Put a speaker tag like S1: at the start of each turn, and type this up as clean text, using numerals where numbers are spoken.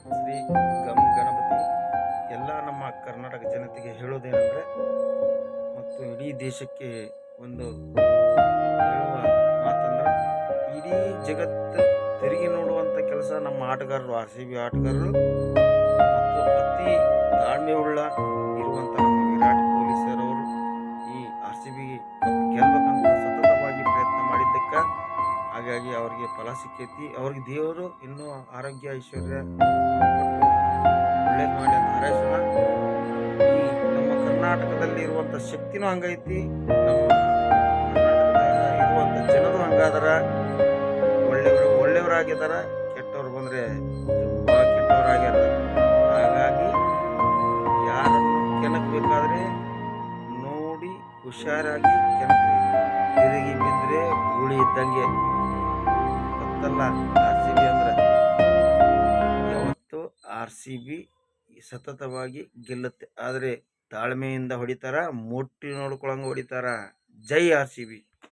S1: ಶ್ರೀ ಗಂ ಗಣಪತಿ ಎಲ್ಲ ನಮ್ಮ ಕರ್ನಾಟಕ ಜನತೆಗೆ ಹೇಳೋದೇನೆಂದರೆ ಮತ್ತು ಇಡೀ ದೇಶಕ್ಕೆ ಒಂದು ಹೇಳುವ ಮಾತಂದ್ರೆ ಇಡೀ ಜಗತ್ತು ತಿರುಗಿ ನೋಡುವಂಥ ಕೆಲಸ ನಮ್ಮ ಆಟಗಾರರು ಆರ್ ಸಿ ಬಿ ಆಟಗಾರರು ಮತ್ತು ಅತಿ ತಾಳ್ಮೆ ಉಳ್ಳ ಇರುವಂಥ ನಮ್ಮ ವಿರಾಟ್ ಕೊಹ್ಲಿ ಸರ್ ಅವರು ಈ ಆರ್ ಸಿ ಬಿ ಕಪ್ ಗೆಲ್ಬೇಕಂತ ಸತತವಾಗಿ ಪ್ರಯತ್ನ ಮಾಡಿದ್ದಕ್ಕೆ ಹಾಗಾಗಿ ಅವರಿಗೆ ಫಲ ಸಿಕ್ಕೈತಿ. ಅವ್ರಿಗೆ ದೇವರು ಇನ್ನೂ ಆರೋಗ್ಯ ಐಶ್ವರ್ಯ ಕೊಟ್ಟು ಒಳ್ಳೇದು ಮಾಡಿ ಅಂತ ಹಾರೈಸೋಣ. ಈ ನಮ್ಮ ಕರ್ನಾಟಕದಲ್ಲಿ ಇರುವಂಥ ಶಕ್ತಿನೂ ಹಂಗೈತಿ, ನಮ್ಮ ಕರ್ನಾಟಕದಾಗ ಇರುವಂಥ ಜನರು ಹಂಗಾದರ, ಒಳ್ಳೆಯವರಾಗಿದ್ದಾರ, ಕೆಟ್ಟವ್ರು ಬಂದರೆ ತುಂಬ ಕೆಟ್ಟವರಾಗ್ಯಾರ. ಹಾಗಾಗಿ ಯಾರನ್ನು ಕೆಣಕಬೇಕಾದ್ರೆ ನೋಡಿ ಹುಷಾರಾಗಿ ಕೆಣಕ್ರಿ, ತಿರುಗಿ ಬಿದ್ದರೆ ಗೂಳಿ ಇದ್ದಂಗೆ ಗೊತ್ತಲ್ಲ. ಆರ್ ಸಿ ಬಿ ಅಂದ್ರೆ ಯಾವತ್ತು ಆರ್ ಸಿ ಬಿ ಸತತವಾಗಿ ಗೆಲ್ಲುತ್ತೆ, ಆದರೆ ತಾಳ್ಮೆಯಿಂದ ಹೊಡಿತಾರ, ಮುಟ್ಟಿ ನೋಡ್ಕೊಳಂಗೆ ಹೊಡಿತಾರ. ಜೈ ಆರ್ ಸಿ ಬಿ.